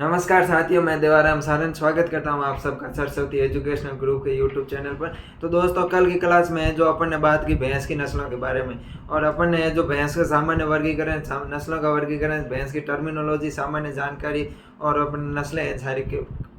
नमस्कार साथियों, मैं देवाराम सारन स्वागत करता हूं आप सबका सरस्वती एजुकेशनल ग्रुप के यूट्यूब चैनल पर। तो दोस्तों, कल की क्लास में जो अपन ने बात की भैंस की नस्लों के बारे में, और अपन ने जो भैंस का सामान्य वर्गीकरण, नस्लों का वर्गीकरण, भैंस की टर्मिनोलॉजी, सामान्य जानकारी और अपन नस्लें सारी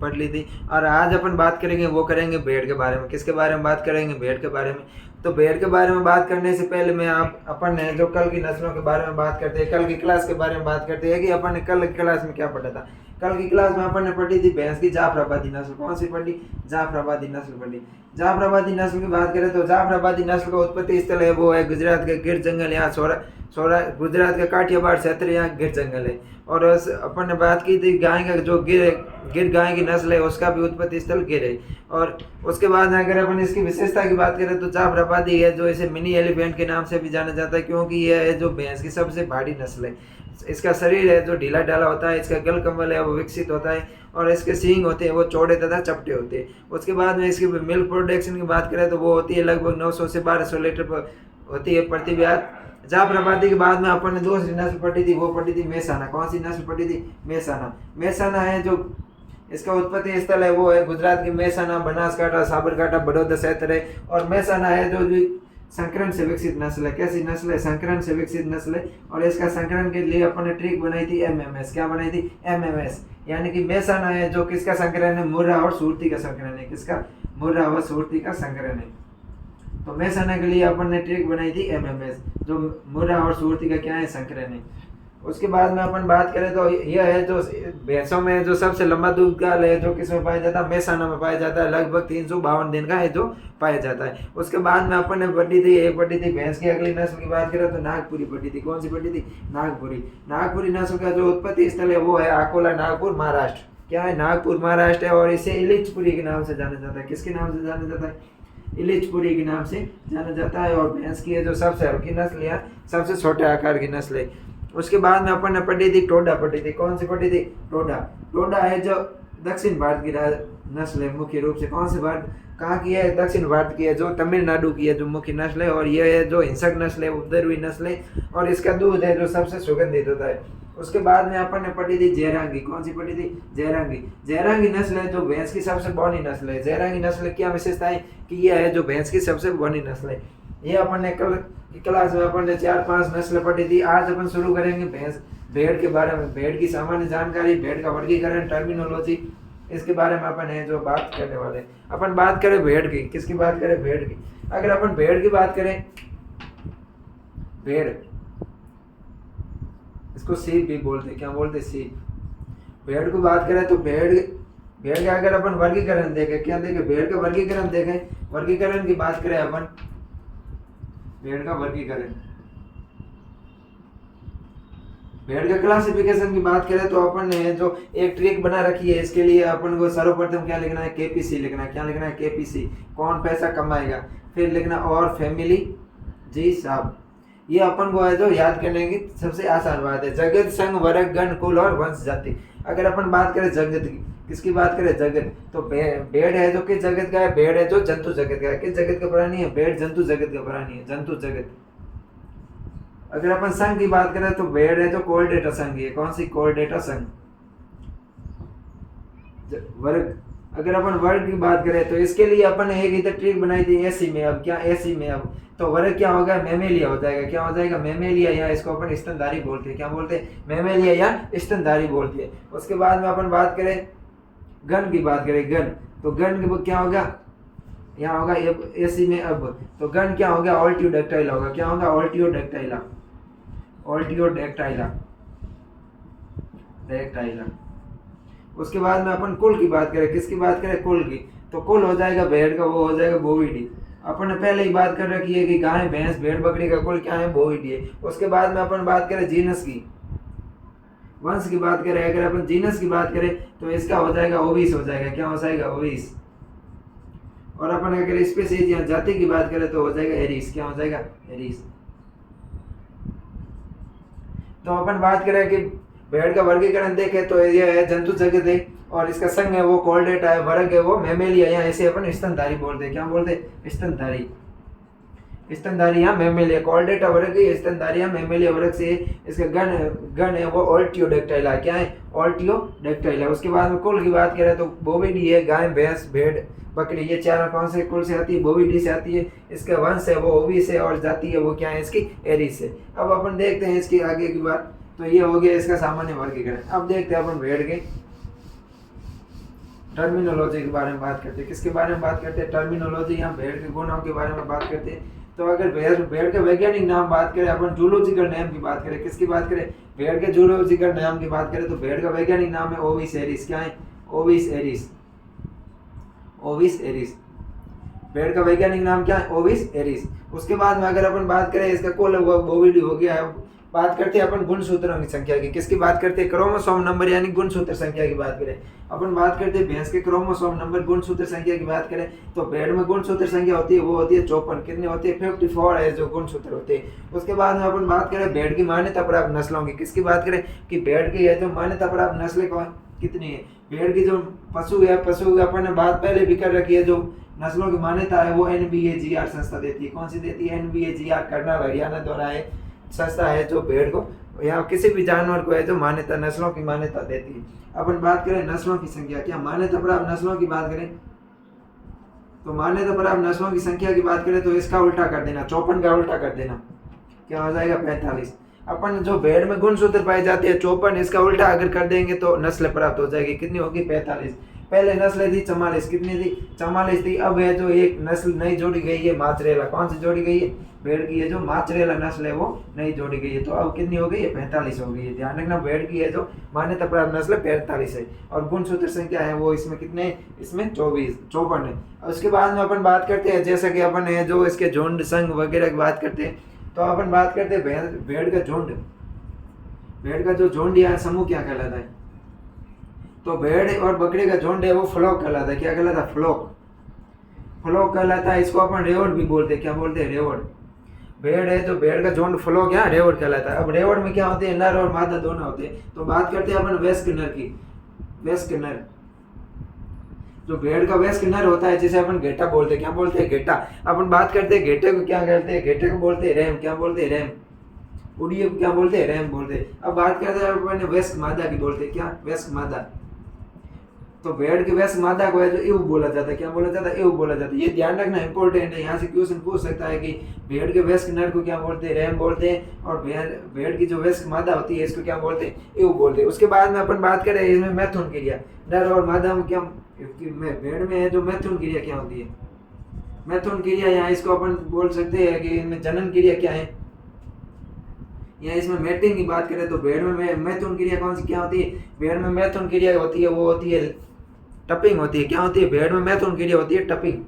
पढ़ ली थी। और आज अपन बात करेंगे, वो करेंगे भेड़ के बारे में। किसके बारे में बात करेंगे? भेड़ के बारे में। तो भेड़ के बारे में बात करने से पहले मैं अपन ने जो कल की नस्लों के बारे में बात करते हैं, कल की क्लास के बारे में बात करते हैं कि अपन ने कल की क्लास में क्या पढ़ा था। कल की क्लास में अपन ने पढ़ी थी भैंस की जाफराबादी नस्ल। कौन सी पढ़ी? जाफराबादी नस्ल पढ़ी। जाफराबादी नस्ल की बात करें तो जाफराबादी नस्ल का उत्पत्ति स्थल है वो है गुजरात के गिर जंगल, यहाँ सोरा गुजरात के काठियावाड़ क्षेत्र, यहाँ गिर जंगल है। और अपन ने बात की थी गाय का, जो गिर गाय की नस्ल है उसका भी उत्पत्ति स्थल गिर है। और उसके बाद अगर अपन इसकी विशेषता की बात करें तो जाफराबादी है जो इसे मिनी एलिफेंट के नाम से भी जाना जाता है, क्योंकि यह है जो भैंस की सबसे भारी नस्ल है। इसका शरीर है जो ढीला ढाला होता है, इसका गल कम्बल है वो विकसित होता है, और इसके सींग होते हैं वो चौड़े तथा चपटे होते हैं। उसके बाद में इसकी मिल्क प्रोडक्शन की बात करें तो वो होती है लगभग 900 से 1200 लीटर पर होती है प्रति ब्याज। जाफराबादी के बाद में अपन ने दूसरी नस्ल पढ़ी थी, वो पढ़ी थी मेहसाना। कौन सी नस्ल पढ़ी थी? मेहसाना। मेहसाना है जो इसका उत्पत्ति स्थल है वो है गुजरात की मेहसाना, बनासकांठा, साबरकांठा, बड़ौदा क्षेत्र है। और मेहसाना है जो संकरण से विकसित नस्ल है। कैसी नस्ल है? संकरण से विकसित नस्ल है। और इसका संकरण के लिए अपन ने ट्रिक बनाई थी एमएमएस। क्या बनाई थी? एमएमएस। यानी कि मेहसाना है जो किसका संकरण है? मुर्रा और सुरती का संकरण है। किसका? मुर्रा और सुरती का संकरण है। तो मेहसाना के लिए अपन ने ट्रिक बनाई थी एमएमएस, जो मुर्रा और सुरती का क्या है? संकरण है। उसके बाद में अपन बात करें तो यह है जो भैंसों में जो सबसे लंबा दूध काल है जो किसमें पाया जाता है? मेहसाना में पाया जाता है। लगभग 352 दिन का है जो पाया जाता है। उसके बाद में अपन ने पढ़ी थी भैंस की अगली नस्ल की बात करें तो नागपुरी पढ़ी थी। कौन सी पढ़ी थी? नागपुरी। नागपुरी नस्ल का जो उत्पत्ति स्थल है वो है अकोला, नागपुर, महाराष्ट्र। क्या है? नागपुर, महाराष्ट्र है। और इसे इलिचपुरी के नाम से जाना जाता है। किसके नाम से जाना जाता है? इलिचपुरी के नाम से जाना जाता है। और भैंस की है जो सबसे हल्की नस्ल है, सबसे छोटे आकार की नस्ल है। उसके बाद में अपन ने पढ़ी थी टोडा पढ़ी थी। कौन सी पढ़ी थी? टोडा। टोडा है जो दक्षिण भारत की नस्ल है मुख्य रूप से। कौन सी भारत, कहाँ की है? दक्षिण भारत की है, जो तमिलनाडु की है जो मुख्य नस्ल है। और यह है जो हिंसक नस्ल है, उधर हुई नस्ल है। और इसका दूध है जो सबसे सुगंधित होता है। उसके बाद में अपन ने पढ़ी थी जयरांगी। कौन सी पढ़ी थी? जयरांगी। जयरांगी नस्ल है जो भैंस की सबसे बौनी नस्ल है। जयरांगी नस्ल क्या विशेषता है कि यह है जो भैंस की सबसे बौनी नस्ल है। ये अपन ने कल की क्लास में अपन ने 4-5 नस्ल पढ़ी थी। आज अपन शुरू करेंगे भेड़ के बारे में। भेड़ की सामान्य जानकारी, भेड़ का वर्गीकरण, टर्मिनोलॉजी, इसके बारे में अपन है जो बात करने वाले। अपन बात करें भेड़ की। किसकी बात करें? भेड़ की। अगर अपन भेड़ की बात करें, भेड़, इसको सीप भी बोलते। क्या बोलते? सीप। भेड़ को बात करें तो भेड़ का अगर अपन वर्गीकरण देखें, क्या देखें? भेड़ का वर्गीकरण देखें। वर्गीकरण की बात करें अपन, भेड़ का वर्गीकरण, भेड़ का क्लासिफिकेशन की बात करें तो अपन ने जो एक ट्रिक बना रखी है इसके लिए अपन को सर्वप्रथम क्या लिखना है? केपीसी लिखना है। क्या लिखना है? केपीसी। कौन पैसा कमाएगा। फिर लिखना और फैमिली जी साहब। ये अपन को है जो याद करने की सबसे आसान बात है। जगत, संघ, वर्ग, गण, कुल और वंश जाति। अगर अपन बात करें जगत की, किसकी बात करें? जगत। तो भेड़ है जो किस जगत का है? भेड़ है जो जंतु जगत का है। किस जगत का प्राणी है? भेड़ जंतु जगत का प्राणी है, जंतु जगत। अगर अपन संघ की बात करें तो भेड़ है जो कोलडेटा संघ है। कौन सी? कोलडेटा संघ। वर्ग, अगर अपन वर्ग की बात करें तो इसके लिए अपन ने एक इधर ट्रिक बनाई थी एसी में। अब क्या? एसी में। अब तो वर्ग क्या होगा? मेमेलिया हो जाएगा। क्या हो जाएगा? मेमेलिया, या इसको अपन स्तनधारी बोलते हैं। क्या बोलते हैं? मेमेलिया या स्तनधारी बोलते हैं। उसके बाद में अपन बात करें गण की बात करें, गण, तो गण के क्या होगा? यहाँ होगा एसी में। अब तो गण क्या होगा? ऑल्टियोडैक्टाइला होगा। क्या होगा? ऑल्टियोडैक्टाइला। ऑल्टियोडैक्टाइला, डैक्टाइला। उसके बाद में अपन कुल की बात करें। किसकी बात करें? कुल की। तो कुल हो जाएगा भेड़ का, वो हो जाएगा बोविडी। अपन ने पहले ही बात कर रखी है कि गाय, भैंस, भेड़, बकरी का कुल क्या है? बोविडी है। उसके बाद में अपन बात करें जीनस की, वंश की बात करें। अगर अपन जीनस की बात करें तो इसका हो जाएगा ओविस हो जाएगा। क्या हो जाएगा? ओविस। और अपन अगर स्पीशीज या जाति की बात करें तो हो जाएगा एरिस। क्या हो जाएगा? एरिस। तो अपन बात करें कि भेड़ का वर्गीकरण देखें तो यह है जंतु जगत है, और इसका संघ है वो कोलडेटा है, वर्ग है वो मेमेलिया, या ऐसे अपन स्तनधारी बोलते हैं। क्या बोलते हैं? स्तनधारी। स्तनधारियां मैमेलिया। कॉर्डेटा वर्ग है, स्तनधारियां मैमेलिया वर्ग से। इसका गण गण है वो ऑल्टियोडेक्टाइल है। क्या है? ऑल्टियोडेक्टाइल है। उसके बाद में कुल की बात करें तो बोविडी है, गाय भैंस भेड़ बकरी, ये चार कौन से कुल से आती है? बोविडी से आती है। इसका वंश है वो ओविस है और जाति है वो क्या है इसकी? एरिस है। अब अपन देखते हैं इसकी आगे की बात। तो ये हो गया इसका सामान्य वर्गीकरण। अब देखते हैं अपन भेड़ के टर्मिनोलॉजी के बारे में बात करते हैं। किसके बारे में बात करते हैं? टर्मिनोलॉजी। यहाँ भेड़ के गुणों के बारे में बात करते हैं। तो अगर भेड़ के वैज्ञानिक नाम बात करें, अपन जूलॉजिकल नेम की बात करें, किसकी बात करें? भेड़ के जूलॉजिकल नाम की बात करें तो भेड़ का वैज्ञानिक नाम है ओविस एरिस। क्या है? ओविस एरिस। ओविस एरिस। भेड़ का वैज्ञानिक नाम क्या है? ओविस एरिस। उसके बाद में अगर अपन बात करें इसका कुल बोविडी हो गया है। बात करते हैं अपन गुणसूत्रों की संख्या की। किसकी बात करते हैं? क्रोमोसोम नंबर यानी गुणसूत्र संख्या की बात करें। अपन बात करते हैं भैंस के क्रोमोसोम नंबर गुणसूत्र संख्या की बात करें तो भेड़ में गुणसूत्र संख्या होती है वो होती है 54। कितने होती है? 54 है जो गुणसूत्र होते हैं। उसके बाद में अपन बात करें भेड़ की मान्यता प्राप्त नस्लों की। किसकी बात करें कि भेड़ की है जो मान्यता प्राप्त नस्लें कितनी है? भेड़ की जो पशु है, पशु अपन ने बात पहले भी कर रखी है, जो नस्लों की मान्यता है वो NBAGR संस्था देती है। कौन सी देती है? NBAGR, कर्नाल हरियाणा द्वारा है संस्था है जो भेड़ को या किसी भी जानवर को है जो मान्यता, नस्लों की मान्यता देती है। अपन बात करें नस्लों की संख्या, क्या मान्यता प्राप्त नस्लों की बात करें तो मान्यता प्राप्त नस्लों की संख्या की बात करें तो इसका उल्टा कर देना, 54 का उल्टा कर देना, क्या हो जाएगा? 45। अपन जो भेड़ में गुणसूत्र पाए जाते हैं 54, इसका उल्टा अगर कर देंगे तो नस्ल प्राप्त हो जाएगी। कितनी होगी? 45। पहले नस्ल थी 44। कितनी थी? 44 थी। अब है जो एक नस्ल नई जोड़ी गई है माचरेला। कौन सी जोड़ी गई है? भेड़ की है जो माचरेला नस्ल है वो नई जोड़ी गई है। तो अब कितनी हो गई है? 45 हो गई है। ध्यान रखना, भेड़ की है जो मान्यता प्राप्त नस्ल 45 है और गुणसूत्र संख्या है वो इसमें कितने? इसमें 54 है। उसके बाद में अपन बात करते हैं जैसा कि अपन है जो इसके झुंड संघ वगैरह की बात करते हैं तो अपन बात करते हैं भेड़ का झुंड। भेड़ का जो झुंड या समूह क्या कहलाता है? तो भेड़ और बकरी का झुंड है वो फ्लॉक कहलाता है। क्या कहलाता है? फ्लॉक। फ्लॉक कहलाता है। इसको अपन रेवड़ भी बोलते हैं। क्या बोलते हैं? रेवड़। भेड़ है तो भेड़ का झुंड फ्लॉक या रेवड़ कहलाता है। अब रेवड़ में क्या होते हैं? नर और मादा दोनों होते हैं। तो बात करते हैं अपन वयस्क नर की। वयस्क नर, जो भेड़ का वयस्क नर होता है जिसे अपन घेटा बोलते हैं। क्या बोलते हैं? घेटा। अपन बात करते हैं घेटे को क्या कहते हैं? घेटे को बोलते हैं रैम। क्या बोलते हैं? रैम। उड़िए को क्या बोलते हैं? रैम बोलते हैं। अब बात करते हैं अपन वयस्क मादा की बोलते हैं। क्या? वयस्क मादा। तो भेड़ के वयस्क मादा को है जो एव बोला जाता है। क्या बोला जाता है? एव बोला जाता है। ये ध्यान रखना इंपॉर्टेंट है। यहाँ से क्वेश्चन पूछ सकता है कि भेड़ के वयस्क नर को क्या बोलते हैं? रैम बोलते हैं और भेड़ की जो वयस्क मादा होती है इसको क्या बोलते हैं? एव बोलते हैं। उसके बाद में अपन बात करें इसमें मैथुन क्रिया। नर और मादा में क्या भेड़ में है जो मैथुन क्रिया क्या होती है? मैथुन क्रिया यहाँ इसको अपन बोल सकते हैं कि इनमें जनन क्रिया क्या है? या इसमें मैटिंग की बात करें तो भेड़ में मैथुन क्रिया कौन सी क्या होती है? भेड़ में मैथुन क्रिया होती है वो होती है टपिंग होती है। क्या होती है? भेड़ में मैथुन क्रिया होती है टपिंग।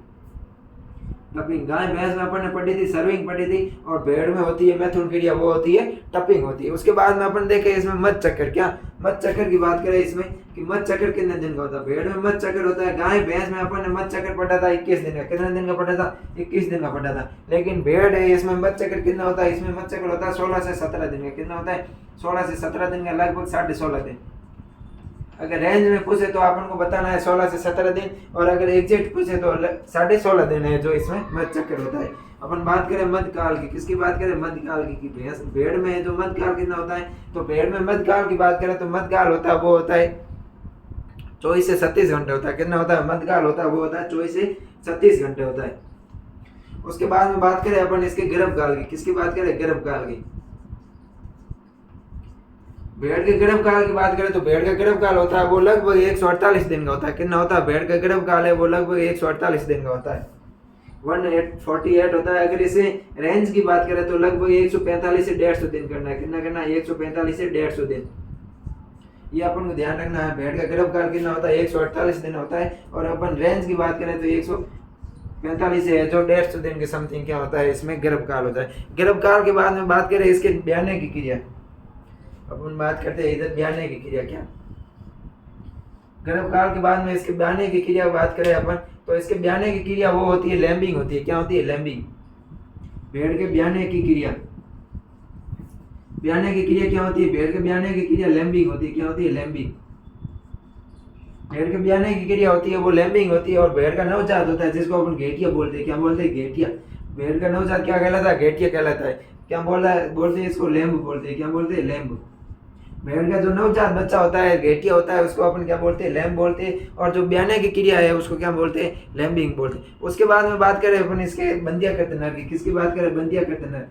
टपिंग। गाय भैंस में अपन ने पढ़ी थी सर्विंग पढ़ी थी और भेड़ में होती है मैथुन क्रिया वो होती है टपिंग होती है। उसके बाद में अपन देखें इसमें मध चक्कर। क्या मध चक्कर की बात करें इसमें कि मध चक्कर कितने दिन का होता है? भेड़ में मध चक्कर होता है। गाय भैंस में अपन ने मध चक्कर पढ़ा था 21 दिन का। कितने दिन का पढ़ा था? 21 दिन का पढ़ा था। लेकिन भेड़ है इसमें मध चक्कर कितना होता है? इसमें मध चक्कर होता है 16 से 17 दिन का। कितना होता है? 16 से 17 दिन का, लगभग 16.5 दिन। अगर रेंज में पूछे तो अपन को बताना है 16 से 17 दिन और अगर एग्जैक्ट पूछे तो 16.5 दिन है जो इसमें मध चक्कर होता है। अपन बात करें मध्यकाल की। किसकी बात करें? मध्यकाल की। भैंस भेड़ में है जो मध्यकाल कितना होता है? तो भेड़ में मध्यकाल की बात करें तो मध्यकाल होता है वो होता है 24 से 37 घंटे होता है। कितना होता है? मध्यकाल होता है वो होता है 24 से 37 घंटे होता है। उसके बाद में बात करें अपन इसके गर्भकाल की। किसकी बात करें? गर्भकाल की। भेड़ के गर्भकाल की बात करें तो भेड़ का गर्भकाल होता है वो लगभग 148 दिन का होता है। कितना होता है? भेड़ का गर्भकाल है वो लगभग 148 दिन का होता है, 148 होता है। अगर इसे रेंज की बात करें तो लगभग 145 से 150 दिन करना है। कितना करना है? 145 से 150 दिन। ये अपन को ध्यान रखना है। भेड़ का गर्भकाल कितना होता है? 148 दिन होता है। और अपन रेंज की बात करें तो 145 है जो 150 दिन के समथिंग क्या होता है इसमें गर्भकाल होता है। गर्भकाल के बाद में बात करें इसके ब्याने की क्रिया। अपन बात करते हैं इधर ब्याने की क्रिया। क्या गर्भकाल के बाद में इसके ब्याने की क्रिया बात करें अपन तो इसके ब्याने की क्रिया वो होती है लैम्बिंग होती है। क्या होती है? लैम्बिंग। भेड़ के ब्याने की क्रिया। ब्याने की क्रिया क्या होती है? भेड़ के ब्याने की क्रिया लैम्बिंग होती है। क्या होती है? लैम्बिंग। भेड़ के ब्याने की क्रिया होती है वो लैम्बिंग होती है। और भेड़ का नवजात होता है जिसको अपन घेटिया बोलते हैं। क्या बोलते हैं? घेटिया। भेड़ का नवजात क्या कहलाता है? घेटिया कहलाता है। क्या बोलते हैं इसको? लैम्ब बोलते हैं। क्या बोलते हैं? लैम्ब। भेड़ का जो नवजात बच्चा होता है, घेटिया होता है, उसको अपन क्या बोलते हैं? लैम्ब बोलते हैं। और जो ब्याने की क्रिया है उसको क्या बोलते हैं? लैम्बिंग बोलते हैं। उसके बाद में बात करें अपन इसके बंदियाकृत नर की। किसकी बात करें? बंदियाकृत नर।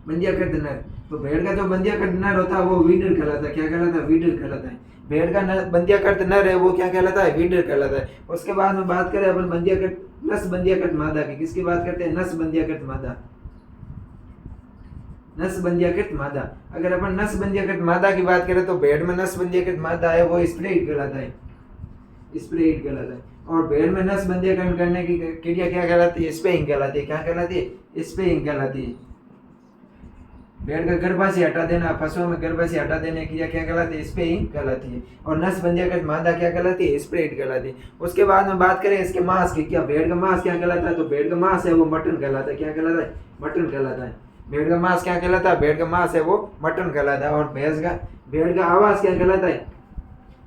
बंदियाकृत नर। तो भेड़ का जो बंदियाकृत नर होता है वो वीडर कहलाता है। क्या कहलाता है? वीडर कहलाता है। भेड़ का बंदियाकृत नर है वो क्या कहलाता है? वीडर कहलाता है। उसके बाद में बात करें अपन बंदियाकृत नस बंदियाकृत मादा की। किसकी बात करते हैं? नस बंदियाकृत मादा। नस बंदियाकृत मादा। अगर अपन नस बंदियाकृत मादा की बात करें तो भेड़ में नस बंदियाकृत मादा है वो स्प्रेड कहलाता है। स्प्रेड कहलाता है। और भेड़ में नस बंदियाकरण करने की क्रिया क्या कहलाती है? स्पेइंग कहलाती है। क्या कहलाती है? स्पेइंग कहलाती है। भेड़ का गर्भाशय हटा देना, पशुओं में गर्भाशय हटा देने की क्रिया क्या कहलाती है? स्पेइंग कहलाती है। और नस बंदियाकृत मादा क्या कहलाती है? स्प्रेड कहलाती है। उसके बाद में बात करें इसके मांस की। क्या भेड़ का मांस क्या कहलाता है? तो भेड़ का मांस है वो मटन कहलाता है। क्या कहलाता है? मटन कहलाता है। भेड़ का मांस क्या कहलाता है? भेड़ का मांस है वो मटन कहलाता है। और भेड़ का आवाज क्या कहलाता है?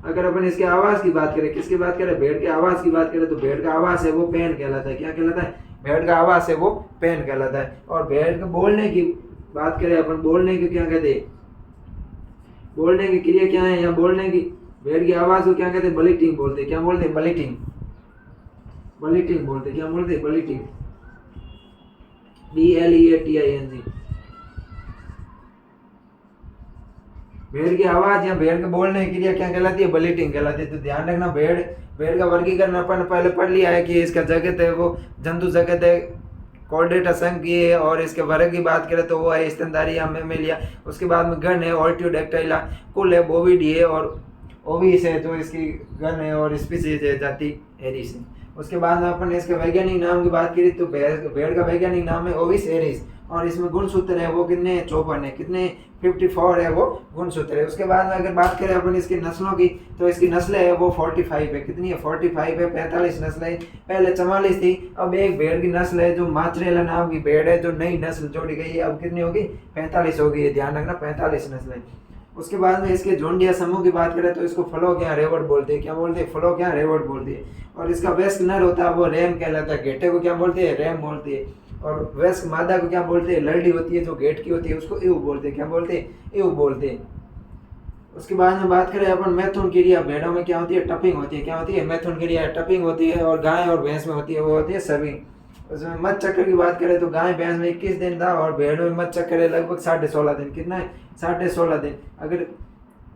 अगर अपन इसके आवाज की बात करें, किसकी बात करें? भेड़ के आवाज की बात करें तो भेड़ का आवाज है वो पैन कहलाता है। क्या कहलाता है? भेड़ का आवाज है वो पैन कहलाता है। और भेड़ के बोलने की बात करें अपन, बोलने की क्या कहते हैं? बोलने की क्रिया क्या है? या बोलने की भेड़ की आवाज को क्या कहते हैं? बलिटिंग बोलते हैं। क्या बोलते हैं? बलिटिंग। बलिटिंग बोलते हैं। क्या बोलते हैं? बलिटिंग। BLEATING। भेड़ की आवाज या भेड़ के बोलने की क्रिया क्या कहलाती है? बलिटिंग कहलाती है। तो ध्यान रखना, भेड़ का वर्गीकरण अपन पहले पढ़ लिया है कि इसका जगत है वो जंतु जगत है, कॉर्डेटा संघ की है। और इसके वर्ग की बात करें तो वो है स्तनधारी या मेमेलिया। उसके बाद में गण है ऑर्टियोडैक्टाइला। कुल है बोविडी है। और ओविस है जो इसकी गण है। और स्पीसीज है जाति एरिस है। उसके बाद में अपन इसके वैज्ञानिक नाम की बात करें तो भेड़ का वैज्ञानिक नाम है ओविस एरिस। और इसमें गुणसूत्र है वो कितने? 54 है। कितने? 54 है वो गुणसूत्र है। उसके बाद में अगर बात करें अपन इसकी नस्लों की तो इसकी नस्लें है वो 45 है। कितनी है? 45 है। 45 नस्लें, पहले 44 थी। अब एक भेड़ की नस्ल है जो मात्रेला नाम की भेड़ है, जो नई नस्ल जोड़ी गई है, अब कितनी होगी? 45 होगी। ये ध्यान रखना, 45 नस्लें। उसके बाद में इसके झुंड या समूह की बात करें तो इसको फ्लोक या रेवट बोलते हैं। क्या बोलते हैं? फ्लोक या रेवट बोलते हैं। और इसका वयस्क नर होता है वो रैम कहलाता है। घेटे को क्या बोलते हैं? रैम बोलते हैं। और वयस्क मादा को क्या बोलते हैं? लड़डी होती है जो घेट की होती है उसको ईव बोलते हैं। क्या बोलते हैं? ईव बोलते हैं। उसके बाद में बात करें अपन मैथुन क्रिया। भेड़ों में क्या होती है? टपिंग होती है। क्या होती है? मैथुन क्रिया, टपिंग होती है। और गाय और भैंस में होती है वो होती है सर्विंग। उसमें मत चक्र की बात करें तो गाय भैंस में 21 दिन था और भेड़ में मत चक्र है लगभग 16.5 दिन। कितना है? 16.5 दिन। अगर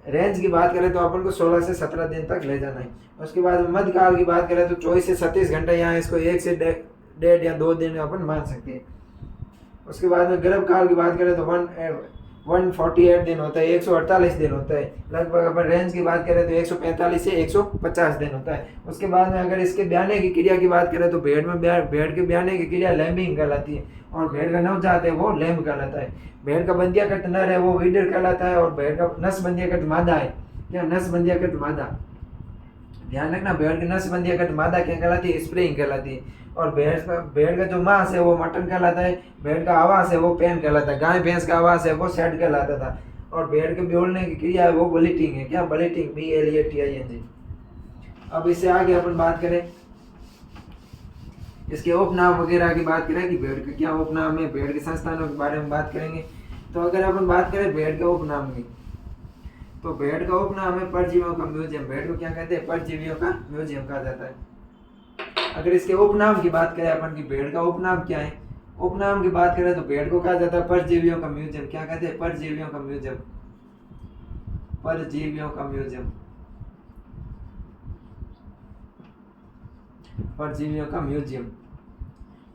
रेंज की बात करें तो अपन को 16 से 17 दिन तक ले जाना है। उसके बाद मध्यकाल की बात करें तो 24 से 37 घंटे, यहाँ इसको 1 से 1.5 या 2 दिन अपन मान सकते हैं। उसके बाद में गर्भ काल की बात करें तो 148 दिन होता है, 148 दिन होता है लगभग। अपन रेंज की बात करें तो 145 से 150 दिन होता है। उसके बाद में अगर इसके ब्याने की क्रिया की बात करें तो भेड़ के ब्याने की क्रिया लैम्बिंग कहलाती है। और भेड़ का नवजात है वो लैम्ब कहलाता है। भेड़ का बंदियाकृत नर है वो वीडर कहलाता है। और भेड़ का नस बंदियाकृत मादा है। क्या? नस बंदियाकृत मादा। ध्यान रखना, भेड़ की नस बंदियाकृत मादा क्या कहलाती है? स्प्रेइंग कहलाती है। और भेड़ का जो मांस है वो मटन कहलाता है। भेड़ का आवास है वो पैन कहलाता है। गाय भैंस का आवास है वो सेड कहलाता था। और भेड़ के बोलने की क्रिया है वो बलिटिंग है। क्या? बलिटिंग। BLEATING। अब इससे आगे अपन बात करें इसके उपनाम वगैरह की बात करें कि भेड़ के क्या उपनाम है, भेड़ के संस्थानों के बारे में बात करेंगे। तो अगर अपन बात करें भेड़ के उपनाम की तो भेड़ का उपनाम है परजीवियों का म्यूजियम। भेड़ को क्या कहते हैं? परजीवियों का म्यूजियम कहा जाता है। अगर इसके उपनाम की बात करें अपन की भेड़ का उपनाम क्या है, उपनाम की बात करें तो भेड़ को कहा जाता है परजीवियों का म्यूजियम। क्या कहते हैं? परजीवियों का म्यूजियम। परजीवियों का म्यूजियम। परजीवियों का म्यूजियम।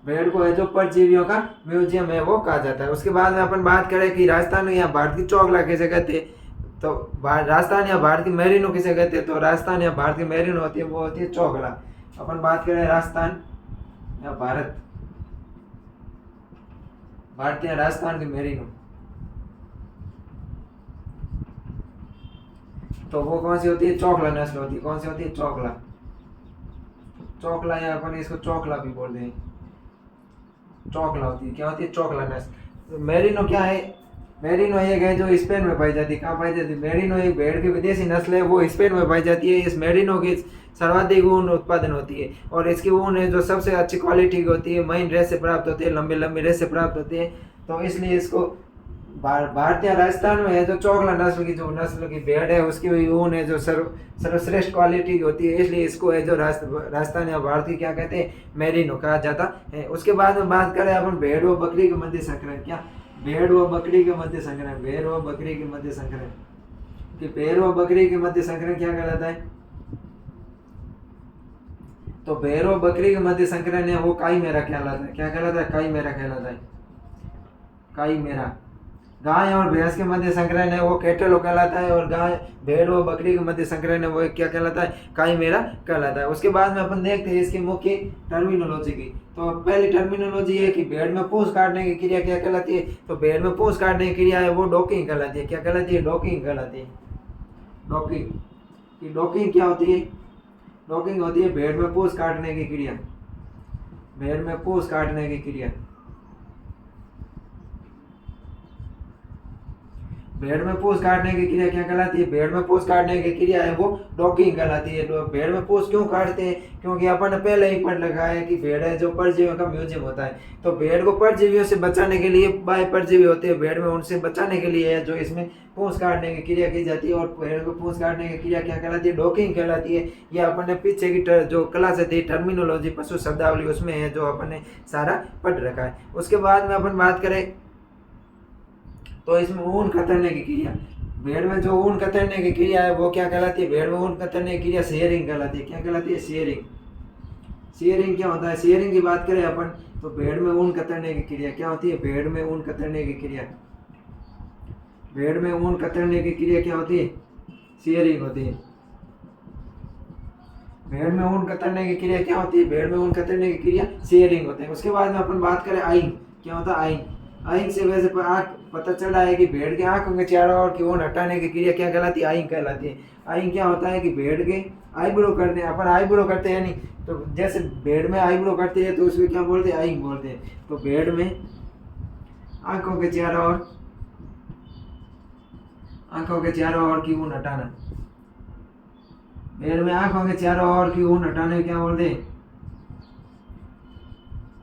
भेड़ को है जो परजीवियों का म्यूजियम है वो कहा जाता है। उसके बाद में अपन बात करें कि राजस्थान या भारत की चौगला किसे कहते हैं, तो राजस्थान या भारत की मेरिनो किसे कहते हैं, तो राजस्थान या भारत की मेरिनो होती है वो होती है चौगला। अपन बात करें राजस्थान या भारतीय राजस्थान की मेरिनो, तो वो कौन सी होती है? चौकला नस्ल होती है। कौन सी होती है? चौकला। चौकला या अपन इसको चौकला भी बोलते हैं। चौकला होती है। क्या होती है? चौकला नस्ल। तो मेरिनो क्या है? मेरिनो एक है जो स्पेन में पाई जाती है। कहाँ पाई जाती है? मेरिनो एक भेड़ की विदेशी नस्ल है, वो स्पेन में पाई जाती है। इस मेरिनो की सर्वाधिक ऊन उत्पादन होती है और इसकी ऊन है जो सबसे अच्छी क्वालिटी की होती है, महीन रेस से प्राप्त होती है, लंबी लंबी रेस से प्राप्त होती है। तो इसलिए इसको भारतीय राजस्थान में है जो चोगला नस्ल की भेड़ है, उसकी ऊन है जो सर्वश्रेष्ठ क्वालिटी की होती है, इसलिए इसको है जो राजस्थान या भारत की क्या कहते हैं, मेरिनो कहा जाता है। उसके बाद में बात करें अपन भेड़ व बकरी के मध्य संकरण। क्या भेड़ व बकरी के मध्य संकरण? भेड़ व बकरी के मध्य संकरण कि भेड़ व बकरी के मध्य संकरण क्या कहलाता है? तो भेड़ व बकरी के मध्य संकरण है वो काई मेरा कहलाता है। क्या कहलाता है? काई मेरा कहलाता है। काई मेरा। गाय और भैंस के मध्य संकरण है वो कैटलो कहलाता है और गाय भेड़ और बकरी के मध्य संकरण है वो क्या कहलाता है? काई मेरा कहलाता है। उसके बाद में अपन देखते हैं इसकी मुख्य टर्मिनोलॉजी की। तो पहली टर्मिनोलॉजी है कि भेड़ में पूंछ काटने की क्रिया क्या कहलाती है? तो भेड़ में पूंछ काटने की क्रिया है वो डॉकिंग कहलाती है। क्या कहलाती है? डॉकिंग कहलाती है। डॉकिंग। डॉकिंग क्या होती है? डॉकिंग होती है भेड़ में पूंछ काटने की क्रिया। भेड़ में पूंछ काटने की क्रिया। भेड़ में पूंछ काटने की क्रिया क्या कहलाती है? भेड़ में पूंछ काटने की क्रिया है वो डॉकिंग कहलाती है। भेड़ में पूंछ क्यों काटते हैं? क्योंकि अपन ने पहले ही पढ़ रखा है कि भेड़ है जो परजीवियों का म्यूजियम होता है। तो भेड़ को परजीवियों से बचाने के लिए, बाह्य परजीवी होते हैं भेड़ में, उनसे बचाने के लिए है जो इसमें पूंछ काटने की क्रिया की जाती है। और भेड़ को पूंछ काटने की क्रिया क्या कहलाती है? डॉकिंग कहलाती है। यह अपन ने पीछे की जो क्लास थी टर्मिनोलॉजी पशु शब्दावली उसमें है जो अपन ने सारा पढ़ रखा है। उसके बाद में अपन बात करें तो इसमें ऊन कतरने की क्रिया। भेड़ में जो ऊन कतरने की क्रिया है वो क्या कहलाती है? भेड़ में ऊन कतरने की क्रिया शेयरिंग कहलाती है। क्या कहलाती है? शेयरिंग। शेयरिंग क्या होता है? शेयरिंग की बात करें अपन तो भेड़ में ऊन कतरने की क्रिया क्या होती है? भेड़ में ऊन कतरने की क्रिया। भेड़ में ऊन कतरने की क्रिया क्या होती है? शेयरिंग होती है। भेड़ में ऊन कतरने की क्रिया क्या होती है? भेड़ में ऊन कतरने की क्रिया शेयरिंग होती है। उसके बाद में अपन बात करें आइंग। क्या होता है? आइंग। आइंग से वैसे पता चल रहा है कि भेड़ के आंखों के चारों ओर की ऊन हटाने की क्रिया क्या कहलाती है? आइंग कहलाती है। आइंग क्या होता है कि भेड़ के आईब्रो करने, अपन आईब्रो करते हैं नहीं, तो जैसे भेड़ में आईब्रो करते हैं तो उसको क्या बोलते हैं? आइंग बोलते हैं। तो भेड़ में आंखों के चारों ओर की ऊन हटाना। भेड़ में आंखों के चारों ओर की ऊन हटाने क्या बोलते हैं?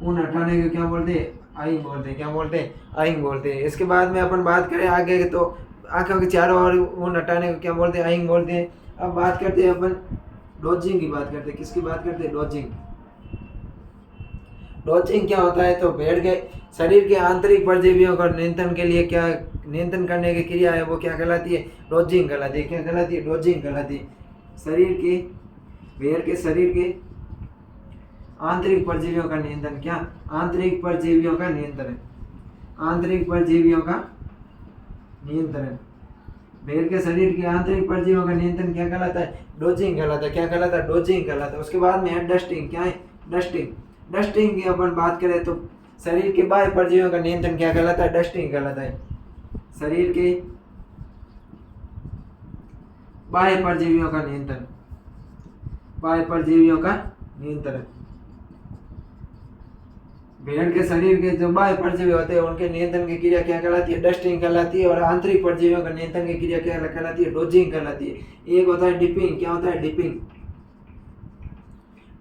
ऊन हटाने को क्या बोलते हैं? आइंग बोलते हैं। क्या बोलते हैं? आइंग बोलते हैं। इसके बाद में अपन बात करें आगे तो आंखों के चारों ओर ऊन हटाने को क्या बोलते हैं? आइंग बोलते हैं। अब बात करते हैं अपन डॉजिंग की बात करते हैं। किसकी बात करते हैं? डॉजिंग। डॉजिंग क्या होता है? तो भेड़ के शरीर के आंतरिक परजीवियों का नियंत्रण के लिए क्या नियंत्रण करने की क्रिया है वो क्या कहलाती है? डॉजिंग कहलाती है। क्या कहलाती है? डॉजिंग कहलाती है। भेड़ के शरीर के आंतरिक परजीवियों का नियंत्रण। क्या? आंतरिक परजीवियों का नियंत्रण। आंतरिक परजीवियों का नियंत्रण। भेड़ के शरीर के आंतरिक परजीवियों का नियंत्रण क्या कहलाता है? डॉजिंग कहलाता है। क्या कहलाता है? डॉजिंग कहलाता है। उसके बाद में है डस्टिंग। क्या है? डस्टिंग। डस्टिंग की अपन बात करें तो शरीर के बाह्य परजीवियों का नियंत्रण क्या कहलाता है? डस्टिंग कहलाता है। शरीर के बाह्य परजीवियों का नियंत्रण। बाह्य परजीवियों का नियंत्रण। भेड़ के शरीर के जो बाह्य परजीवी होते हैं उनके नियंत्रण की क्रिया क्या कहलाती है? डस्टिंग कहलाती है। और आंतरिक परजीवियों का नियंत्रण की क्रिया क्या कहलाती है? डॉजिंग कहलाती है। एक होता है डिपिंग। क्या होता है? डिपिंग।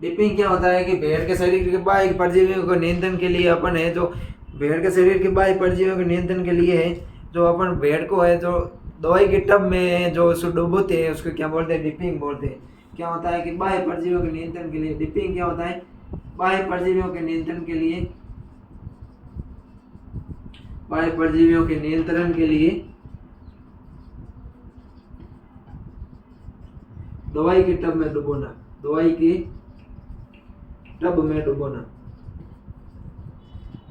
डिपिंग क्या होता है कि भेड़ के शरीर के बाह्य परजीवियों को नियंत्रण के लिए अपन है जो भेड़ के शरीर के बाह्य परजीवियों के नियंत्रण के लिए है जो अपन भेड़ को है जो दवाई के टब में जो उसको डुबोते हैं उसको क्या बोलते हैं? डिपिंग बोलते हैं। क्या होता है कि बाह्य परजीवियों के नियंत्रण के लिए डिपिंग क्या होता है? बाह्य परजीवियों के नियंत्रण के लिए, बाह्य परजीवियों के नियंत्रण के लिए दवाई के टब में डुबोना। दवाई के टब में डुबोना।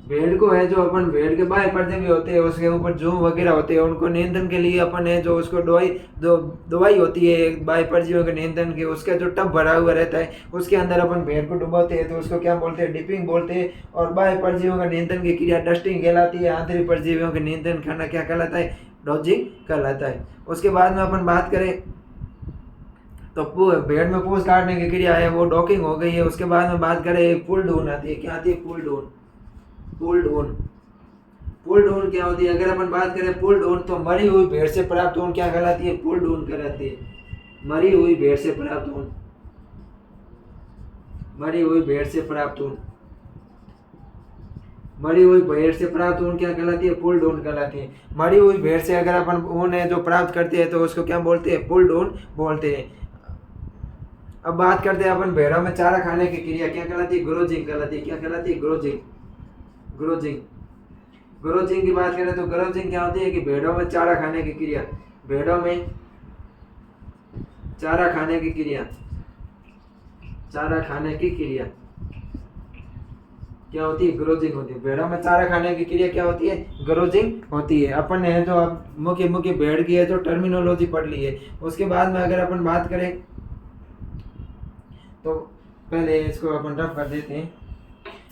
भेड़ को है जो अपन भेड़ के बाह्य परजीवी होते हैं उसके ऊपर जूं वगैरह होते हैं उनको नियंत्रण के लिए अपन है जो उसको दवाई होती है बाह्य परजीवियों के नियंत्रण की, उसका जो टब भरा हुआ रहता है उसके अंदर अपन भेड़ को डुबाते हैं तो उसको क्या बोलते हैं? डिपिंग बोलते हैं। और बाह्य परजीवियों का नियंत्रण की क्रिया डस्टिंग कहलाती है। आंतरिक परजीवियों का नियंत्रण करना क्या कहलाता है? डॉजिंग कहलाता है। उसके बाद में अपन बात करें तो भेड़ में पूंछ काटने की क्रिया है वो डॉकिंग हो गई है। उसके बाद में बात करें पुल्ड ऊन आती है। क्या आती है? पुल्ड ऊन। पुल्ड ऊन। पुल्ड ऊन क्या होती है? अगर अपन बात करें पुल्ड ऊन, तो मरी हुई भेड़ से प्राप्त ऊन क्या कहलाती है? पुल्ड ऊन कहलाती है। मरी हुई भेड़ से प्राप्त ऊन, मरी हुई भेड़ से प्राप्त ऊन, मरी हुई भेड़ से प्राप्त ऊन क्या कहलाती है? पुल्ड ऊन कहलाती है। मरी हुई भेड़ से अगर अपन ऊन है जो प्राप्त करते हैं तो उसको क्या बोलते हैं? पुल्ड ऊन बोलते हैं। अब बात करते हैं अपन भेड़ों में चारा खाने की क्रिया क्या कहलाती है? ग्रोजिंग कहलाती है। क्या कहलाती है? ग्रोजिंग। ग्रोजिंग, ग्रोजिंग की बात करें तो ग्रोजिंग क्या होती है कि भेड़ों में चारा खाने की क्रिया, भेड़ों में चारा खाने की क्रिया, चारा खाने की क्रिया क्या होती है? ग्रोजिंग होती है। भेड़ों में चारा खाने की क्रिया क्या होती है? ग्रोजिंग होती है। अपन ने जो अब मुख्य मुख्य भेड़ की है जो टर्मिनोलॉजी पढ़ ली है, उसके बाद में अगर अपन बात करें तो पहले इसको अपन रफ कर देते हैं।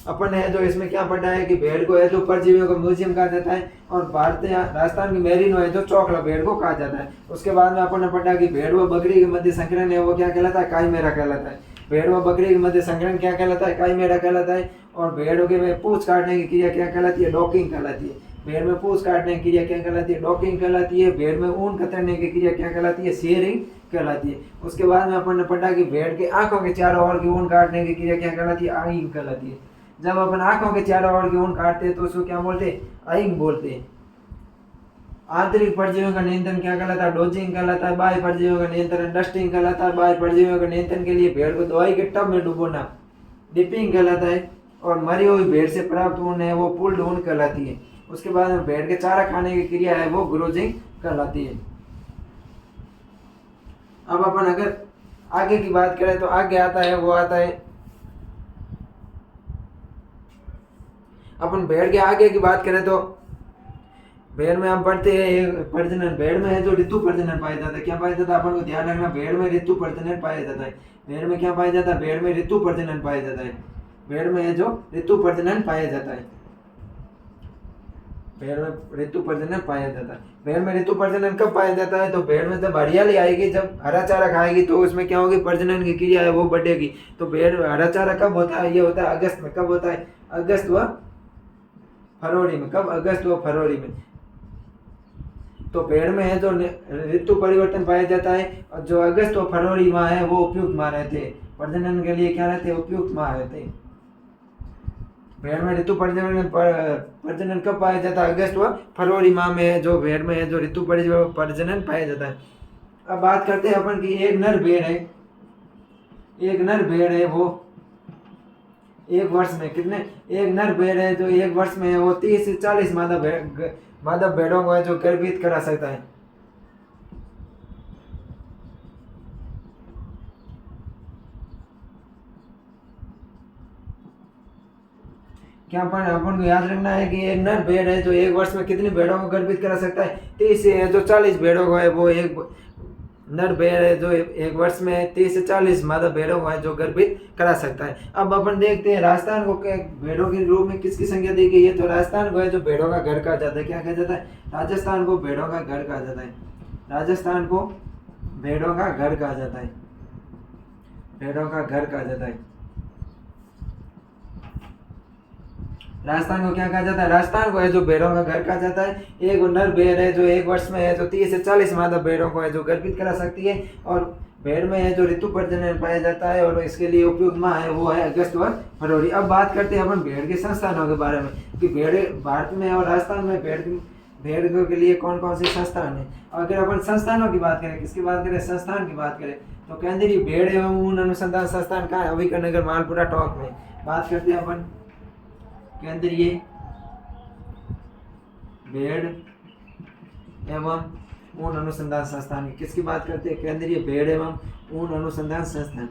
अपन है जो इसमें क्या पढ़ा है कि भेड़ को है जो परजीवियों का म्यूजियम कहा जाता है, और भारतीय राजस्थान की मेरिनो है जो चौकला भेड़ को कहा जाता है। उसके बाद में अपन ने पढ़ा कि भेड़ व बकरी के मध्य संकरण है वो क्या कहलाता है? काईमेरा कहलाता है। भेड़ व बकरी के मध्य संकरण क्या कहलाता है? काईमेरा कहलाता है। और भेड़ के में पूंछ काटने की क्रिया क्या कहलाती है? डॉकिंग कहलाती है। भेड़ में पूंछ काटने की क्रिया क्या कहलाती है? डॉकिंग कहलाती है। भेड़ में ऊन कतरने की क्रिया क्या कहलाती है? शेयरिंग कहलाती है। उसके बाद में अपन ने पढ़ा कि भेड़ के आंखों के चारों ओर की ऊन काटने की क्रिया क्या कहलाती है? आइंग कहलाती है। जब अपन आंखों के चारों ओर की ऊन काटते हैं तो उसको क्या बोलते हैं? आइंग बोलते हैं। आंतरिक परजीवियों का नियंत्रण क्या कहलाता है? डोजिंग कहलाता है। बाह्य परजीवियों का नियंत्रण डस्टिंग कहलाता है। बाह्य परजीवियों के नियंत्रण के लिए भेड़ को दवाई के टब में डुबोना डिपिंग कहलाता है। और मरी हुई भेड़ से प्राप्त ऊन है वो पुल्ड ऊन कहलाती है। उसके बाद में भेड़ के चारा खाने की क्रिया है वो ग्रोजिंग कहलाती है। अब अपन अगर आगे की बात करें तो आगे आता है वो आता है, अपन भेड़ के आगे की बात करें तो भेड़ में हम पढ़ते हैं प्रजनन। भेड़ में है जो ऋतु प्रजनन पाया जाता है। क्या पाया जाता है? अपन को ध्यान रखना, भेड़ में ऋतु प्रजनन पाया जाता है। भेड़ में क्या पाया जाता है? भेड़ में ऋतु प्रजनन पाया जाता है। भेड़ में है जो ऋतु प्रजनन पाया जाता है। भेड़ में ऋतु प्रजनन पाया जाता है। भेड़ में ऋतु प्रजनन कब पाया जाता है? तो भेड़ में जब हरियाली आएगी, जब हरा चारा खाएगी तो उसमें क्या होगी? प्रजनन की क्रिया है वो बढ़ेगी। तो भेड़ हरा चारा कब होता है? ये होता है अगस्त में। कब होता है? अगस्त व फरवरी में। कब? अगस्त व फरवरी में। तो भेड़ में है जो ऋतु परिवर्तन पाया जाता है, और जो अगस्त व फरवरी माह है वो उपयुक्त माह रहते हैं प्रजनन के लिए। क्या रहते हैं? उपयुक्त माह रहते हैं। भेड़ में ऋतु प्रजनन कब पाया जाता है? अगस्त व फरवरी माह में है जो भेड़ में है जो ऋतु प्रजनन पाया जाता है। अब बात करते हैं अपन की एक नर भेड़ है, एक नर भेड़ है वो एक वर्ष में कितने, एक नर भेड़ है जो एक वर्ष में है वो 30 से 40 मादा भेड़ों को है जो गर्भित करा सकता है। क्या अपन को याद रखना है कि एक नर भेड़ है जो एक वर्ष में कितनी भेड़ों को गर्भित करा सकता है? 30 से जो 40 भेड़ों को है वो एक नर भेड़ है जो एक वर्ष में 30 से 40 मादा भेड़ों को है जो गर्भित करा सकता है। अब अपन देखते हैं राजस्थान को भेड़ों के रूप में किसकी संख्या दी गई है? तो राजस्थान को है जो भेड़ों का घर कहा जाता है। क्या कहा जाता है? राजस्थान को भेड़ों का घर कहा जाता है। राजस्थान को भेड़ों का घर कहा जाता है। भेड़ों का घर कहा जाता है। राजस्थान को क्या कहा जाता है? राजस्थान को है जो भेड़ों का घर कहा जाता है। एक नर भेड़ है जो एक वर्ष में है जो 30 से 40 मादा भेड़ों को है जो गर्भित करा सकती है। और भेड़ में है जो ऋतु प्रजनन पाया जाता है और इसके लिए उपयुक्त माह है वो है अगस्त व फरवरी। अब बात करते हैं अपन भेड़ के संस्थानों के बारे में कि भेड़ भारत में और राजस्थान में भेड़ के लिए कौन कौन से संस्थान है। अगर अपन संस्थानों की बात करें, किसकी बात करें? संस्थान की बात करें तो केंद्रीय भेड़ एवं ऊन अनुसंधान संस्थान कहाँ है? अभिकनगर मालपुरा टोंक में। बात करते हैं अपन केंद्रीय भेड़ एवं ऊन अनुसंधान संस्थान की। किसकी बात करते हैं? केंद्रीय भेड़ एवं ऊन अनुसंधान संस्थान।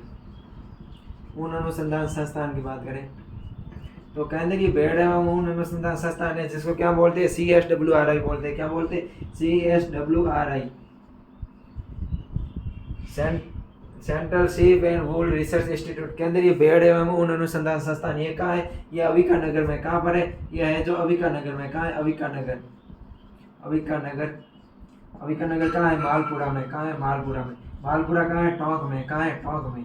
ऊन अनुसंधान संस्थान की बात करें तो केंद्रीय भेड़ एवं ऊन अनुसंधान संस्थान है जिसको क्या बोलते हैं? CSWRI बोलते हैं। क्या बोलते हैं? CSWRI, central sheep and wool research institute. केंद्रीय भेड़ एवं ऊन अनुसंधान संस्थान ये कहाँ है? ये अविका नगर में। कहाँ पर है? यह है जो अविका नगर में। कहाँ है? अविका नगर। अविका नगर, अविका नगर कहाँ है? मालपुरा में। कहाँ है? मालपुरा में। मालपुरा कहाँ है? टोंक में। कहाँ है? टोंक में।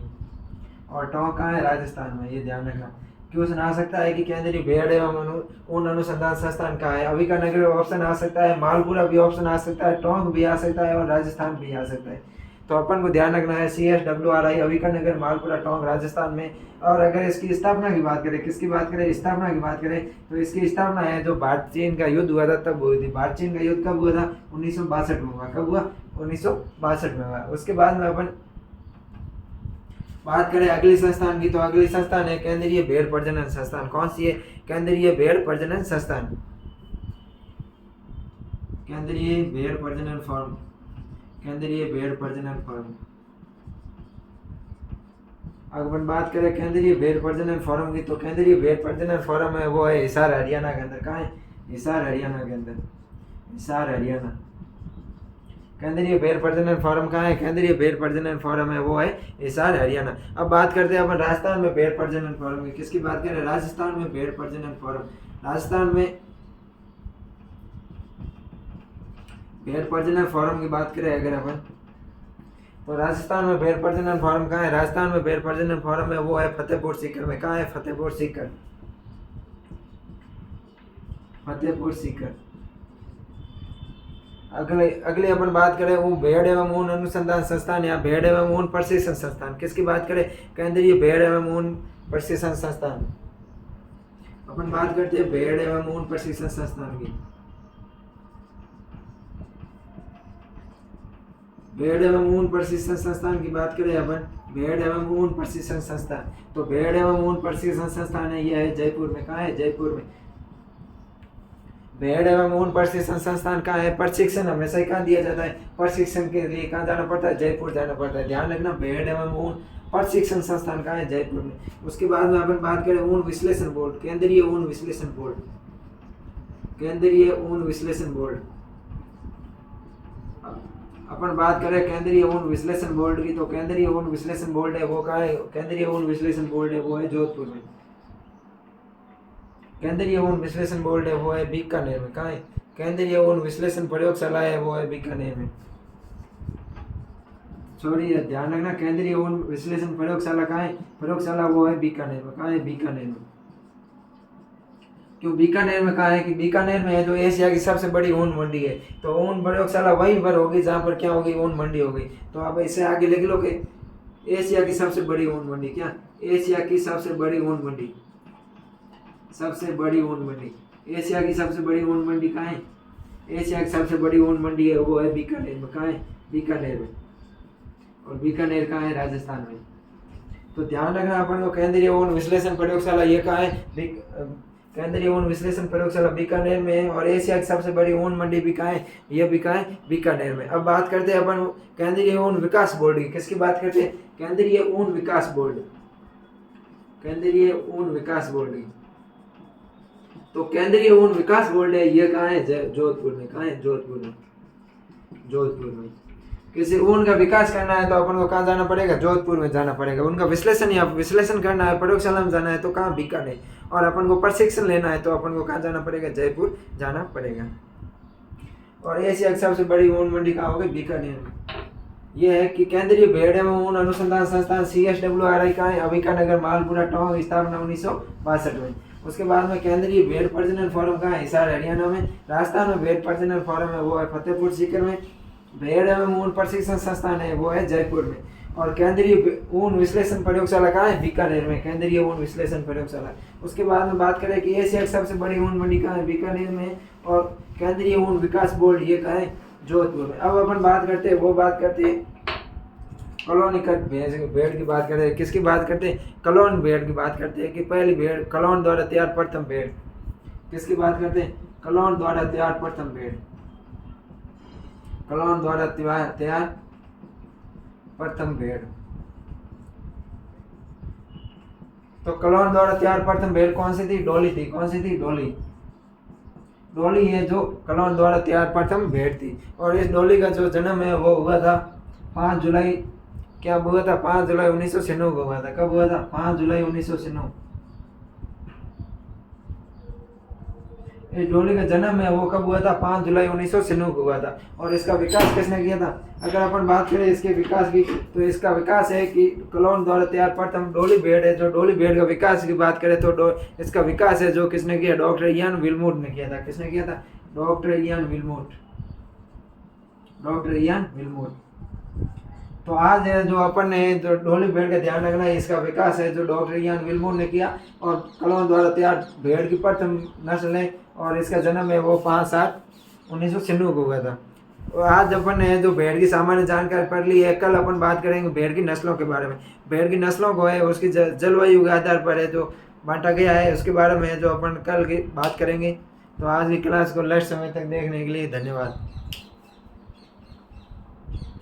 और टोंक कहाँ है? राजस्थान में। ये ध्यान रखना। क्वेश्चन आ सकता है कि केंद्रीय भेड़ एवं ऊन अनुसंधान संस्थान कहाँ है। अविकानगर ऑप्शन आ सकता है, मालपुरा भी ऑप्शन आ सकता है, टोंक भी आ सकता है और राजस्थान भी आ सकता है। तो अपन को ध्यान रखना है CSWRI अविकानगर, मालपुरा, टोंक राजस्थान में। और अगर इसकी स्थापना की बात करें, किसकी बात करें, स्थापना की बात करें, तो इसकी स्थापना है जो भारत चीन का युद्ध हुआ था तब हुई थी। भारत चीन का युद्ध कब हुआ था? 1962 में हुआ। कब हुआ? 1962 में हुआ। उसके बाद में अपन बात करें अगली संस्थान की, तो अगली संस्थान है केंद्रीय भेड़ प्रजनन संस्थान। कौन सी है? केंद्रीय भेड़ प्रजनन संस्थान, केंद्रीय भेड़ प्रजनन फर्म, केंद्रीय भेड़ प्रजनन फर्म। अगर अपन बात करें केंद्रीय भेड़ प्रजनन फर्म की, तो केंद्रीय भेड़ प्रजनन फर्म है वो है हिसार हरियाणा के अंदर। कहाँ है? हिसार हरियाणा के अंदर, हिसार हरियाणा। केंद्रीय भेड़ प्रजनन फर्म कहाँ है? केंद्रीय भेड़ प्रजनन फर्म है वो है हिसार हरियाणा। अब बात करते हैं अपन राजस्थान में भेड़ प्रजनन फर्म की। किसकी बात करें? राजस्थान में भेड़ प्रजनन फर्म। राजस्थान में भेड़ प्रजनन फर्म की बात करें अगर अपन, तो राजस्थान में भेड़ प्रजनन फर्म कहाँ है? राजस्थान में भेड़ प्रजनन फर्म है वो है फतेहपुर सीकर में। कहाँ है? फतेहपुर सीकर, फतेहपुर सीकर। अगले अपन बात करें वो भेड़ एवं ऊन अनुसंधान संस्थान या भेड़ एवं ऊन प्रशिक्षण संस्थान। किसकी बात करें? केंद्रीय भेड़ एवं ऊन प्रशिक्षण संस्थान। अपन बात करते हैं भेड़ एवं ऊन प्रशिक्षण संस्थान की। भेड़ एवं ऊन प्रशिक्षण संस्थान की बात करें अपन, भेड़ एवं ऊन प्रशिक्षण संस्थान, तो भेड़ एवं ऊन प्रशिक्षण संस्थान है यह है जयपुर में। कहाँ है? जयपुर में। भेड़ एवं ऊन प्रशिक्षण संस्थान कहाँ है? प्रशिक्षण हमेशा ही कहाँ दिया जाता है? प्रशिक्षण के लिए कहाँ जाना पड़ता है? जयपुर जाना पड़ता है। ध्यान रखना, भेड़ एवं ऊन प्रशिक्षण संस्थान कहाँ है? जयपुर में। उसके बाद में अपन बात करें ऊन विश्लेषण बोर्ड, केंद्रीय ऊन विश्लेषण बोर्ड, केंद्रीय ऊन विश्लेषण बोर्ड। अपन बात करें केंद्रीय ऊन विश्लेषण बोर्ड की, तो केंद्रीय ऊन विश्लेषण बोर्ड है वो कहाँ है? केंद्रीय ऊन विश्लेषण बोर्ड है वो है जोधपुर में। केंद्रीय ऊन विश्लेषण बोर्ड है वो है बीकानेर में। कहाँ है? केंद्रीय ऊन विश्लेषण प्रयोगशाला है वो है बीकानेर में। छोड़िए, ध्यान रखना, केंद्रीय ऊन विश्लेषण प्रयोगशाला कहाँ है? प्रयोगशाला वो है बीकानेर में। कहाँ है? बीकानेर में। क्यों बीकानेर में? कहा है कि बीकानेर में है जो एशिया की सबसे बड़ी ऊन मंडी है। तो ऊन प्रयोगशाला वहीं पर होगी जहाँ पर क्या होगी? ऊन मंडी होगी। तो आप इसे आगे लिख लो कि एशिया की सबसे बड़ी ऊन मंडी, क्या? एशिया की सबसे बड़ी ऊन मंडी, सबसे बड़ी ऊन मंडी। एशिया की सबसे बड़ी ऊन मंडी कहाँ है? एशिया की सबसे बड़ी ऊन मंडी है वो है बीकानेर में। कहाँ है? बीकानेर में। और बीकानेर कहाँ है? राजस्थान में। तो ध्यान रखना अपन को, केंद्रीय ऊन विश्लेषण प्रयोगशाला ये कहाँ है? केंद्रीय ऊन विश्लेषण प्रयोगशाला बीकानेर में है। और एशिया की सबसे बड़ी ऊन मंडी भी कहाँ है? ये भी कहाँ है? बीकानेर में। अब बात करते हैं अपन केंद्रीय ऊन विकास बोर्ड की। किसकी बात करते हैं? केंद्रीय ऊन विकास बोर्ड, केंद्रीय ऊन विकास बोर्ड की। तो केंद्रीय ऊन विकास बोर्ड है ये कहाँ है? जोधपुर में। कहाँ है? जोधपुर में, जोधपुर में। किसी ऊन का विकास करना है तो अपन को कहाँ जाना पड़ेगा? जोधपुर में जाना पड़ेगा। उनका विश्लेषण या विश्लेषण करना है, प्रयोगशाला में जाना है तो कहाँ? बीकानेर। और अपन को प्रशिक्षण लेना है तो अपन को कहाँ जाना पड़ेगा? जयपुर जाना पड़ेगा। और एशिया की सबसे बड़ी ऊन मंडी कहाँ होगी? बीकानेर में। यह है कि केंद्रीय भेड़ एवं ऊन अनुसंधान संस्थान CSWRI कहाँ है? अविकानगर, मालपुरा, टोंक, स्थापना 1962 में। उसके बाद में केंद्रीय भेड़ प्रजनन फॉरम कहाँ है? हिसार हरियाणा में। राजस्थान में भेड़ प्रजनन फॉरम है वो है फतेहपुर सीकर में। भेड़ एवं ऊन प्रशिक्षण संस्थान है वो है जयपुर में। और केंद्रीय ऊन विश्लेषण प्रयोगशाला कहाँ है? बीकानेर में, केंद्रीय ऊन विश्लेषण प्रयोगशाला। उसके बाद में बात करें कि एशिया की सबसे बड़ी ऊन मंडी कहाँ है? बीकानेर में। और केंद्रीय ऊन विकास बोर्ड ये कहाँ है? जोधपुर में। अब अपन बात करते हैं कॉलोनीकट भेड़ की बात करते हैं। किसकी बात करते हैं? कलोन भेड़ की बात करते हैं कि पहली भेड़ कलोन द्वारा तैयार प्रथम भेड़। किसकी बात करते हैं? कलोन द्वारा तैयार प्रथम भेड़, कलोन द्वारा तैयार प्रथम भेड़। तो कलोन द्वारा तैयार प्रथम भेड़ कौन सी थी? डोली थी। कौन सी थी? डोली। डोली है जो कलोन द्वारा तैयार प्रथम भेड़ थी। और इस डोली का जो जन्म है वो हुआ था 5 जुलाई, क्या हुआ था? 5 जुलाई 1996 को हुआ था। कब हुआ था? 5 जुलाई 1996। इस डोली का जन्म है वो कब हुआ था? 5 जुलाई 1996 को हुआ था। और इसका विकास किसने किया था? अगर अपन बात करें इसके विकास की, तो इसका विकास है कि क्लोन द्वारा तैयार प्रथम डोली भेड़ है। जो डोली भेड़ का विकास की बात करें तो इसका विकास है जो किसने किया? डॉक्टर इयान विल्मोट ने किया था। किसने किया था? Doctor Ian Wilmut. Doctor Ian Wilmut. तो आज है जो अपन ने जो डोली भेड़ का ध्यान रखना है, इसका विकास है जो डॉक्टर इयान विल्मोर ने किया और क्लोन द्वारा तैयार भेड़ की प्रथम नस्ल है और इसका जन्म है वो 5/7/1996 को हुआ था। और आज अपन ने जो भेड़ की सामान्य जानकारी पढ़ ली है, कल अपन बात करेंगे भेड़ की नस्लों के बारे में। भेड़ की नस्लों को है उसकी जलवायु के आधार पर है जो बांटा गया है, उसके बारे में जो अपन कल की बात करेंगे। तो आज की क्लास को लास्ट समय तक देखने के लिए धन्यवाद।